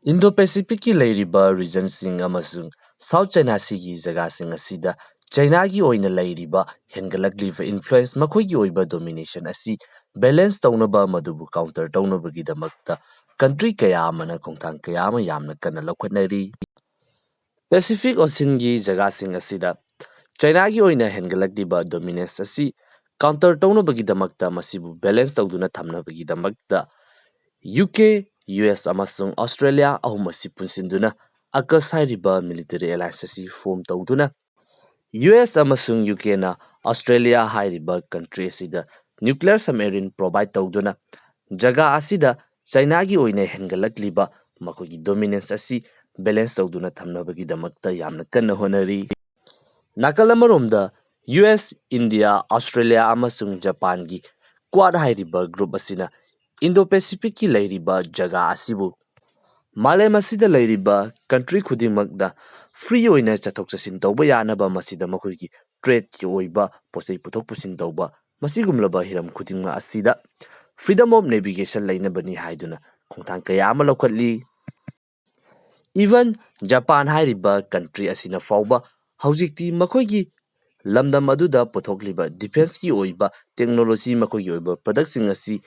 Indo-Pacific ki leiriba region sing amasung South China Sea ki jaga sing asida China ki oina leiriba hengalakliba influence makhoi ki oiba domination asi balance taunaba madubu counter taunaba gi damakta country kaya amana khongthang kaya ama yamna kana lokhatnari Pacific Ocean ki jaga sing asida China ki oina hengalakliba dominance asi counter taunaba gi damakta masibu balance tauduna thamnaba gi damakta UK, US amasung Australia ahum asi punsinduna AUKUS hairiba military alliance asi form tauduna US amasung UK na Australia hairiba country asida nuclear submarine provide tauduna jaga asida China gi oina hengalakliba makogi dominance asi balance tauduna thamnabagi damakta yamna kanna honari nakalamaromda US, India, Australia amasung Japan gi Quad hairiba group asina Indo-Pacific ki leiriba jaga asibu Malem asida leiriba country khudimagda free oina chathok chasin tawba yanaba masida makhoi trade ki oiba posei puthok pusin tawba masigumlaba hiram khudimga asida freedom of navigation leinabani haiduna khongthang kaya ama lokhatli even Japan hairiba country asina fawba haujikti makhoi lamdam aduda puthokliba defense ki oiba technology makhoi oiba product sing asi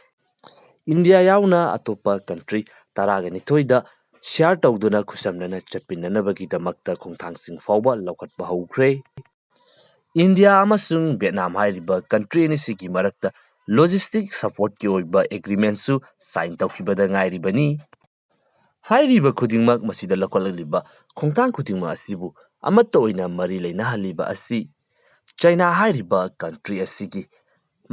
India yauna atopa country taraga nithoida share tawduna khusamnana chatpinanabagi damakta khongthangsing fawba lokhatba haukhre India amasung Vietnam hairiba country ni sigi marakta logistic support ki oiba agreement su sign tawkhibada ngairibani hairiba khudingmak masida lokhalaliba khongthang khudingma asibu amatta oina mari leina haliba asi China hairiba country asigi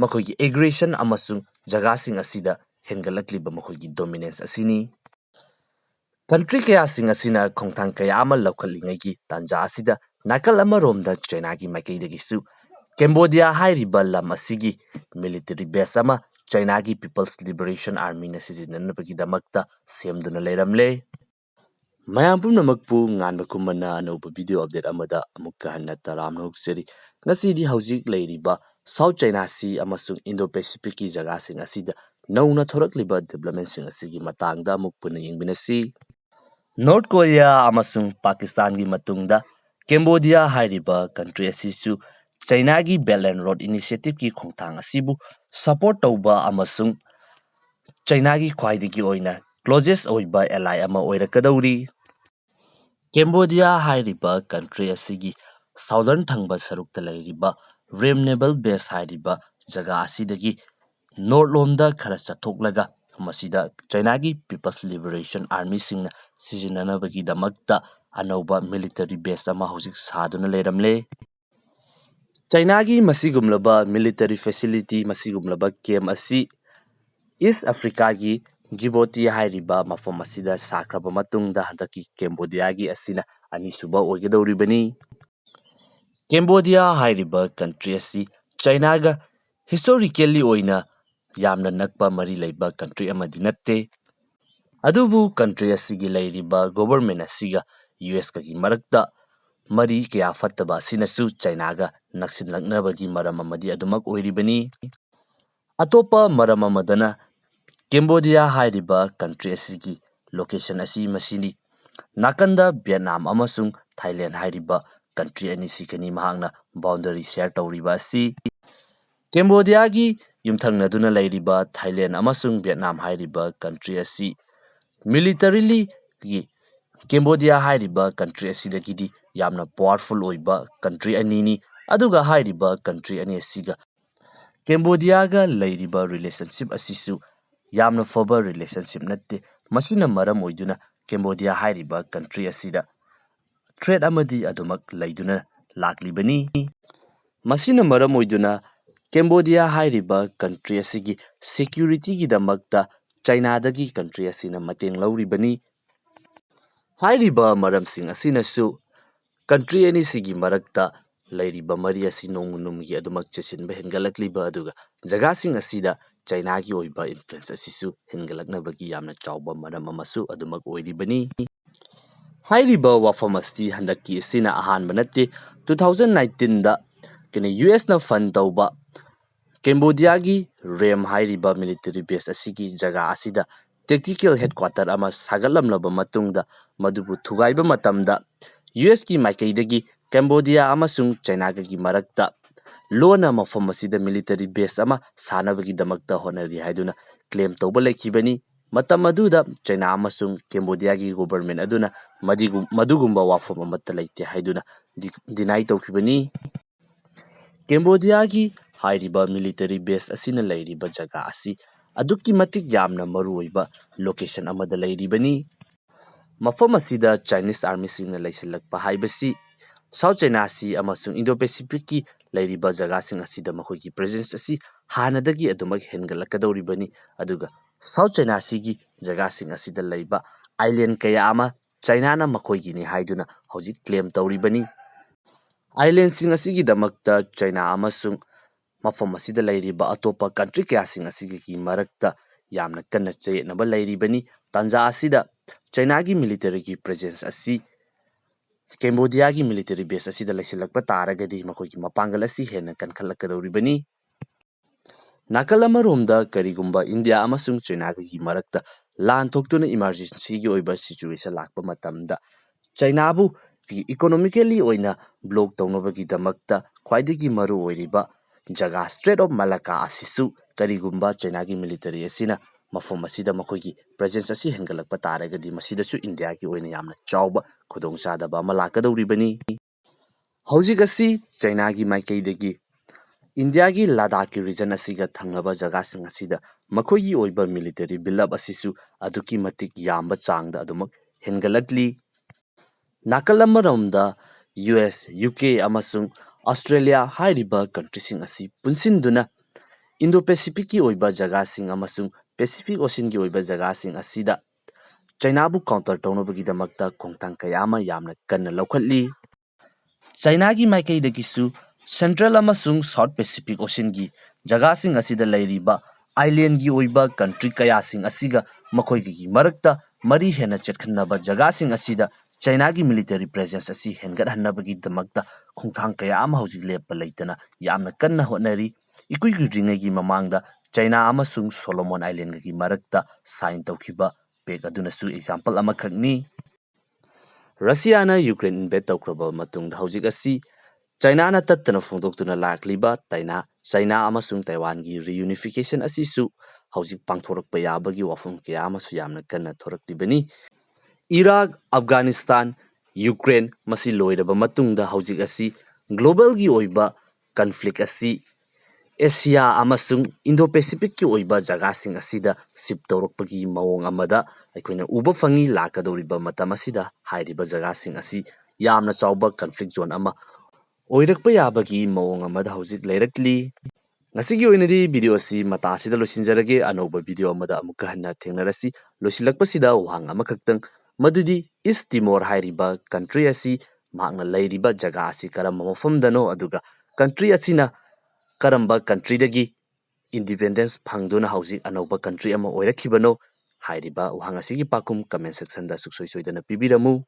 makhoi aggression amasung jagasing asida hengalakliba makhoi dominance asini country kaya sing asina khongthang kaya ama lokhalingai tanja asida nakal amaromda China gi maikaidagi Cambodia hairiba lam asigi military base ama China gi People's Liberation Army na sizinanabagi damakta semduna leiramle mayam pumnamakpu nganba kumana anoba video update amada amukka hanna taramna hukseri ngasidi haujik leiriba South China Sea amasung Indo-Pacific ki jaga sing asida nauna thorakliba development sing asigi matangda amukpuna yingbinasi North Korea amasung Pakistan gi matungda Cambodia hairiba country asisu China gi Belt and Road Initiative ki khongthang asibu support tawba amasung China gi khwaidagi oina closest oiba ally ama oirakadauri Cambodia hairiba country asigi southern thangba sarukta leiriba Ream Naval Base hairiba jaga asidagi north lomda khara chathoklaga masida China gi People's Liberation Army singna sizinanabagi damakta anauba military base ama hojik saduna leiramle China gi masigumlaba military facility masigumlaba camp asi East Africa gi Djibouti hairiba mafam asida sakraba matungda handaki Cambodia gi asina anisuba oigedoribani Cambodia hairiba country asi China ga historically oina yamna nakpa mari leiba country amadi natte adubu country asigi leiriba government asiga US ka gi marakta mari kaya fattaba sinasu China ga naksin laknabagi maram amadi adumak oiribani atopa maram amadana Cambodia hairiba country asigi location asi masini nakanda Vietnam amasung Thailand hairiba country ani sikani mahangna boundary share tawriba asi Cambodia gi yumthangnaduna leiriba Thailand amasung Vietnam hairiba country asi militarily gi Cambodia hairiba country asidagidi yamna powerful oiba country anini aduga hairiba country ani asiga Cambodia ga leiriba relationship asisu yamna faba relationship natte masina maram oiduna Cambodia hairiba country asida trade amadi adumak leiduna laklibani masina maram oiduna Cambodia hairiba country asigi security gi damakta China dagi country asina mateng lauribani hairiba maram sing asina su country ani sigi marakta leiriba mari asi nongunumgi adumak chesinba hengalakliba aduga jaga sing asida China gi oiba influence asisu hengalaknabagi yamna chawba maram amasu adumak oiribani hairiba wafam asi handaki asina ahanba natte 2019 da kene US na fund tawba Cambodia gi Ream hairiba military base asigi jaga asida tactical headquarter ꯑꯃ ꯁꯥꯒꯠꯂꯝꯂꯕ ꯃꯇꯨꯡꯗ ꯃꯗꯨꯕꯨ ꯊꯨꯒꯥꯏꯕ ꯃꯇꯝꯗ ꯌꯨꯑꯦꯁꯀꯤ ꯃꯥꯏꯀꯩꯗꯒꯤ ꯀꯦꯝꯕꯣꯗꯤꯌꯥ ꯑꯃꯁꯨꯡ ꯆꯥꯏꯅꯥꯒꯒꯤ ꯃꯔꯛꯇ ꯂꯣꯟꯅ ꯃꯐꯝ ꯑꯁꯤꯗ ꯃꯤꯂꯤꯇꯔꯤ ꯕꯦꯁ ꯑꯃ ꯁꯥꯅꯕꯒꯤꯗꯃꯛꯇ ꯍꯣꯠꯅꯔꯤ ꯍꯥꯏꯗꯨꯅ ꯀ꯭ꯂꯦꯝ ꯇꯧꯕ ꯂꯩꯈꯤꯕꯅꯤ꯫ ꯃꯇꯝ ꯑꯗꯨꯗ ꯆꯥꯏꯅꯥ ꯑꯃꯁꯨꯡ ꯀꯦꯝꯕꯣꯗꯤꯌꯥꯒꯤ ꯒꯣꯚꯔꯟꯃꯦꯟꯠ ꯑꯗꯨꯅ ꯃꯗꯨꯒꯨꯝꯕ ꯋꯥꯐꯝ ꯑꯃꯠꯇ ꯂꯩꯇꯦ ꯍꯥꯏꯗꯨꯅ ꯗꯤꯅꯥꯏ ꯇꯧꯈꯤꯕꯅꯤ꯫ ꯀꯦꯝꯕꯣꯗꯤꯌꯥꯒꯤ ꯍꯥꯏꯔꯤꯕ ꯃꯤꯂꯤꯇꯔꯤ ꯕꯦꯁ ꯑꯁꯤꯅ ꯂꯩꯔꯤꯕ ꯖꯒꯥ ꯑꯁꯤ ꯑꯗꯨꯛꯀꯤ ꯃꯇꯤꯛ ꯌꯥꯝꯅ ꯃꯔꯨꯑꯣꯏꯕ ꯂꯣꯀꯦꯁꯟ ꯑꯃꯗ ꯂꯩꯔꯤꯕꯅꯤ꯫ ꯃꯐꯝ ꯑꯁꯤꯗ ꯆꯥꯏꯅꯤꯁ ꯑꯥꯔꯃꯤꯁꯤꯡꯅ ꯂꯩꯁꯤꯜꯂꯛꯄ ꯍꯥꯏꯕꯁꯤ ꯁꯥꯎꯊ ꯆꯥꯏꯅꯥ ꯁꯤ ꯑꯃꯁꯨꯡ ꯏꯟꯗꯣ ꯄꯦꯁꯤꯐꯤꯛꯀꯤ ꯂꯩꯔꯤꯕ ꯖꯒꯥꯁꯤꯡ ꯑꯁꯤꯗ ꯃꯈꯣꯏꯒꯤ ꯄ꯭ꯔꯦꯖꯦꯟꯁ ꯑꯁꯤ ꯍꯥꯟꯅꯗꯒꯤ ꯑꯗꯨꯃꯛ ꯍꯦꯟꯒꯠꯂꯛꯀꯗꯧꯔꯤꯕꯅꯤ꯫ ꯑꯗꯨꯒ ꯁꯥꯎꯊ ꯆꯥꯏꯅꯥ ꯁꯤꯒꯤ ꯖꯒꯥꯁꯤꯡ ꯑꯁꯤꯗ ꯂꯩꯕ ꯑꯥꯏꯂꯦꯟ ꯀꯌꯥ ꯑꯃ ꯆꯥꯏꯅꯥꯅ ꯃꯈꯣꯏꯒꯤꯅꯤ ꯍꯥꯏꯗꯨꯅ ꯍꯧꯖꯤꯛ ꯀ꯭ꯂꯦꯝ ꯇꯧꯔꯤꯕꯅꯤ꯫ ꯑꯥꯏꯂꯦꯟꯁꯤꯡ ꯑꯁꯤꯒꯤꯗꯃꯛꯇ ꯆꯥꯏꯅꯥ ꯑꯃꯁꯨꯡ ꯃꯐꯝ ꯑꯁꯤꯗ ꯂꯩꯔꯤꯕ ꯑꯇꯣꯞꯄ ꯀꯟꯇ꯭ꯔꯤ ꯀꯌꯥꯁꯤꯡ ꯑꯁꯤꯒꯤ ꯃꯔꯛꯇ ꯌꯥꯝꯅ ꯀꯟꯅ ꯆꯌꯦꯠꯅꯕ ꯂꯩꯔꯤꯕꯅꯤ꯫ ꯇꯥꯟꯖꯥ ꯑꯁꯤꯗ ꯆꯥꯏꯅꯥꯒꯤ ꯃꯤꯂꯤꯇꯔꯤꯒꯤ ꯄ꯭ꯔꯦꯖꯦꯟꯁ ꯑꯁꯤ ꯀꯦꯝꯕꯣꯗꯤꯌꯥꯒꯤ ꯃꯤꯂꯤꯇꯔꯤ ꯕꯦꯁ ꯑꯁꯤꯗ ꯂꯩꯁꯤꯜꯂꯛꯄ ꯇꯥꯔꯒꯗꯤ ꯃꯈꯣꯏꯒꯤ ꯃꯄꯥꯡꯒꯜ ꯑꯁꯤ ꯍꯦꯟꯅ ꯀꯟꯈꯠꯂꯛꯀꯗꯧꯔꯤꯕꯅꯤ꯫ ꯅꯥꯀꯜ ꯑꯃꯔꯣꯝꯗ ꯀꯔꯤꯒꯨꯝꯕ ꯏꯟꯗꯤꯌꯥ ꯑꯃꯁꯨꯡ ꯆꯥꯏꯅꯥꯒꯒꯤ ꯃꯔꯛꯇ ꯂꯥꯟ ꯊꯣꯛꯇꯨꯅ ꯏꯃꯥꯔꯖꯦꯟꯁꯤꯒꯤ ꯑꯣꯏꯕ ꯁꯤꯆꯨꯋꯦꯁꯟ ꯂꯥꯛꯄ ꯃꯇꯝꯗ ꯆꯥꯏꯅꯥꯕꯨ ꯏꯀꯣꯅꯣꯃꯤꯀꯦꯜꯂꯤ ꯑꯣꯏꯅ ꯕ꯭ꯂꯣꯛ ꯇꯧꯅꯕꯒꯤꯗꯃꯛꯇ ꯈ꯭ꯋꯥꯏꯗꯒꯤ ꯃꯔꯨ ꯑꯣꯏꯔꯤꯕ ꯖꯒꯥ ꯁ꯭ꯇ꯭ꯔꯦꯠ ꯑꯣꯐ ꯃꯂꯥꯛꯀꯥ ꯑꯁꯤꯁꯨ ꯀꯔꯤꯒꯨꯝꯕ ꯆꯥꯏꯅꯥꯒꯤ ꯃꯤꯂꯤꯇꯔꯤ ꯑꯁꯤꯅ ꯃꯐꯝ ꯑꯁꯤꯗ ꯃꯈꯣꯏꯒꯤ ꯄ꯭ꯔꯦꯖꯦꯟꯁ ꯑꯁꯤ ꯍꯦꯟꯒꯠꯂꯛꯄ ꯇꯥꯔꯒꯗꯤ ꯃꯁꯤꯗꯁꯨ ꯏꯟꯗꯤꯌꯥꯒꯤ ꯑꯣꯏꯅ ꯌꯥꯝꯅ ꯆꯥꯎꯕ ꯈꯨꯗꯣꯡꯆꯥꯗꯕ ꯑꯃ ꯂꯥꯛꯀꯗꯧꯔꯤꯕꯅꯤ꯫ ꯍꯧꯖꯤꯛ ꯑꯁꯤ ꯆꯥꯏꯅꯥꯒꯤ ꯃꯥꯏꯀꯩꯗꯒꯤ ꯏꯟꯗꯤꯌꯥꯒꯤ ꯂꯗꯥꯈꯀꯤ ꯔꯤꯖꯟ ꯑꯁꯤꯒ ꯊꯪꯅꯕ ꯖꯒꯥꯁꯤꯡ ꯑꯁꯤꯗ ꯃꯈꯣꯏꯒꯤ ꯑꯣꯏꯕ ꯃꯤꯂꯤꯇꯔꯤ ꯕꯤꯜꯗꯑꯞ ꯑꯁꯤꯁꯨ ꯑꯗꯨꯛꯀꯤ ꯃꯇꯤꯛ ꯌꯥꯝꯕ ꯆꯥꯡꯗ ꯑꯗꯨꯃꯛ ꯍꯦꯟꯒꯠꯂꯛꯂꯤ꯫ ꯅꯥꯀꯜ ꯑꯃꯔꯣꯝꯗ ꯌꯨꯑꯦꯁ, ꯌꯨꯀꯦ ꯑꯃꯁꯨꯡ ꯑꯁꯇ꯭ꯔꯦꯂꯤꯌꯥ ꯍꯥꯏꯔꯤꯕ ꯀꯟꯇ꯭ꯔꯤꯁꯤꯡ ꯑꯁꯤ ꯄꯨꯟꯁꯤꯟꯗꯨꯅ ꯏꯟꯗꯣ ꯄꯦꯁꯤꯐꯤꯛꯀꯤ ꯑꯣꯏꯕ ꯖꯒꯥꯁꯤꯡ ꯑꯃꯁꯨꯡ ꯄꯦꯁꯤꯐꯤꯛ ꯑꯣꯁꯤꯟꯒꯤ ꯑꯣꯏꯕ ꯖꯒꯥꯁꯤꯡ ꯑꯁꯤꯗ ꯆꯥꯏꯅꯥꯕꯨ ꯀꯥꯎꯟꯇꯔ ꯇꯧꯅꯕꯒꯤꯗꯃꯛꯇ ꯈꯣꯡꯊꯥꯡ ꯀꯌꯥ ꯑꯃ ꯌꯥꯝꯅ ꯀꯟꯅ ꯂꯧꯈꯠꯂꯤ꯫ ꯆꯥꯏꯅꯥꯒꯤ ꯃꯥꯏꯀꯩꯗꯒꯤꯁꯨ ꯁꯦꯟꯇ꯭ꯔꯦꯜ ꯑꯃꯁꯨꯡ ꯁꯥꯎꯊ ꯄꯦꯁꯤꯐꯤꯛ ꯑꯣꯁꯤꯟꯒꯤ ꯖꯒꯥꯁꯤꯡ ꯑꯁꯤꯗ ꯂꯩꯔꯤꯕ ꯑꯥꯏꯂꯦꯟꯒꯤ ꯑꯣꯏꯕ ꯀꯟꯇ꯭ꯔꯤ ꯀꯌꯥꯁꯤꯡ ꯑꯁꯤꯒ ꯃꯈꯣꯏꯒꯤ ꯃꯔꯛꯇ ꯃꯔꯤ ꯍꯦꯟꯅ ꯆꯦꯠꯈꯟꯅꯕ ꯖꯒꯥꯁꯤꯡ ꯑꯁꯤꯗ ꯆꯥꯏꯅꯥꯒꯤ ꯃꯤꯂꯤꯇꯔꯤ ꯄ꯭ꯔꯦꯖꯦꯟꯁ ꯑꯁꯤ ꯍꯦꯟꯒꯠꯍꯟꯅꯕꯒꯤꯗꯃꯛꯇ ꯈꯣꯡꯊꯥꯡ ꯀꯌꯥ ꯑꯃ ꯍꯧꯖꯤꯛ ꯂꯦꯞꯄ ꯂꯩꯇꯅ ꯌꯥꯝꯅ ꯀꯟꯅ ꯍꯣꯠꯅꯔꯤ꯫ ꯏꯀꯨꯏ ꯀꯨꯏꯗ꯭ꯔꯤꯉꯩꯒꯤ ꯃꯃꯥꯡꯗ ꯆꯥꯏꯅꯥ ꯑꯃꯁꯨꯡ ꯁꯣꯂꯣꯃꯣꯟ ꯑꯥꯏꯂꯦꯟꯒꯒꯤ ꯃꯔꯛꯇ ꯁꯥꯏꯟ ꯇꯧꯈꯤꯕ ꯄꯦꯛ ꯑꯗꯨꯅꯁꯨ ꯑꯦꯛꯖꯥꯝꯄꯜ ꯑꯃꯈꯛꯅꯤ꯫ ꯔꯁꯤꯌꯥꯅ ꯌꯨꯀ꯭ꯔꯦꯟ ꯏꯟꯚꯦꯗ ꯇꯧꯈ꯭ꯔꯕ ꯃꯇꯨꯡꯗ ꯍꯧꯖꯤꯛ ꯑꯁꯤ ꯆꯥꯏꯅꯥꯅ ꯇꯠꯇꯅ ꯐꯣꯡꯗꯣꯛꯇꯨꯅ ꯂꯥꯛꯂꯤꯕ ꯆꯥꯏꯅꯥ ꯑꯃꯁꯨꯡ ꯇꯥꯏꯋꯥꯟꯒꯤ ꯔꯤꯌꯨꯅꯤꯐꯤꯀꯦꯁꯟ ꯑꯁꯤꯁꯨ ꯍꯧꯖꯤꯛ ꯄꯥꯡꯊꯣꯔꯛꯄ ꯌꯥꯕꯒꯤ ꯋꯥꯐꯝ ꯀꯌꯥ ꯑꯃꯁꯨ ꯌꯥꯝꯅ ꯀꯟꯅ ꯊꯣꯔꯛꯂꯤꯕꯅꯤ꯫ ꯏꯔꯥꯛ, ꯑꯐꯒꯥꯅꯤꯁꯇꯥꯟ, ꯌꯨꯀ꯭ꯔꯦꯟ ꯃꯁꯤ ꯂꯣꯏꯔꯕ ꯃꯇꯨꯡꯗ ꯍꯧꯖꯤꯛ ꯑꯁꯤ ꯒ꯭ꯂꯣꯕꯦꯜꯒꯤ ꯑꯣꯏꯕ ꯀꯟꯐ꯭ꯂꯤꯛ ꯑꯁꯤ ꯑꯦꯁꯤꯌꯥ ꯑꯃꯁꯨꯡ ꯏꯟꯗꯣ ꯄꯦꯁꯤꯐꯤꯛꯀꯤ ꯑꯣꯏꯕ ꯖꯒꯥꯁꯤꯡ ꯑꯁꯤꯗ ꯁꯤꯞ ꯇꯧꯔꯛꯄꯒꯤ ꯃꯑꯣꯡ ꯑꯃꯗ ꯑꯩꯈꯣꯏꯅ ꯎꯕ ꯐꯪꯉꯤ꯫ ꯂꯥꯛꯀꯗꯧꯔꯤꯕ ꯃꯇꯝ ꯑꯁꯤꯗ ꯍꯥꯏꯔꯤꯕ ꯖꯒꯥꯁꯤꯡ ꯑꯁꯤ ꯌꯥꯝꯅ ꯆꯥꯎꯕ ꯀꯟꯐ꯭ꯂꯤꯛ ꯖꯣꯟ ꯑꯃ ꯑꯣꯏꯔꯛꯄ ꯌꯥꯕꯒꯤ ꯃꯑꯣꯡ ꯑꯃꯗ ꯍꯧꯖꯤꯛ ꯂꯩꯔꯛꯂꯤ꯫ ꯉꯁꯤꯒꯤ ꯑꯣꯏꯅꯗꯤ ꯚꯤꯗꯤꯑꯣ ꯑꯁꯤ ꯃꯇꯥ ꯑꯁꯤꯗ ꯂꯣꯏꯁꯤꯟꯖꯔꯒꯦ꯫ ꯑꯅꯧꯕ ꯚꯤꯗꯤꯑꯣ ꯑꯃꯗ ꯑꯃꯨꯛꯀ ꯍꯟꯅ ꯊꯦꯡꯅꯔꯁꯤ꯫ ꯂꯣꯏꯁꯤꯜꯂꯛꯄꯁꯤꯗ ꯋꯥꯍꯪ ꯑꯃꯈꯛꯇꯪ, ꯃꯗꯨꯗꯤ ꯏꯁ ꯇꯤꯃꯣꯔ ꯍꯥꯏꯔꯤꯕ ꯀꯟꯇ꯭ꯔꯤ ꯑꯁꯤ ꯃꯍꯥꯛꯅ ꯂꯩꯔꯤꯕ ꯖꯒꯥ ꯑꯁꯤ ꯀꯔꯝꯕ ꯃꯐꯝꯗꯅꯣ, ꯑꯗꯨꯒ ꯀꯟꯇ꯭ꯔꯤ ꯑꯁꯤꯅ ꯀꯔꯝꯕ ꯀꯟꯇ꯭ꯔꯤꯗꯒꯤ ꯏꯟꯗꯤꯄꯦꯟꯗꯦꯟꯁ ꯐꯪꯗꯨꯅ ꯍꯧꯖꯤꯛ ꯑꯅꯧꯕ ꯀꯟꯇ꯭ꯔꯤ ꯑꯃ ꯑꯣꯏꯔꯛꯈꯤꯕꯅꯣ? ꯍꯥꯏꯔꯤꯕ ꯋꯥꯍꯪ ꯑꯁꯤꯒꯤ ꯄꯥꯎꯈꯨꯝ ꯀꯃꯦꯟ ꯁꯦꯛꯁꯟꯗ ꯁꯨꯡꯁꯣꯏ ꯁꯣꯏꯗꯅ ꯄꯤꯕꯤꯔꯝꯃꯨ꯫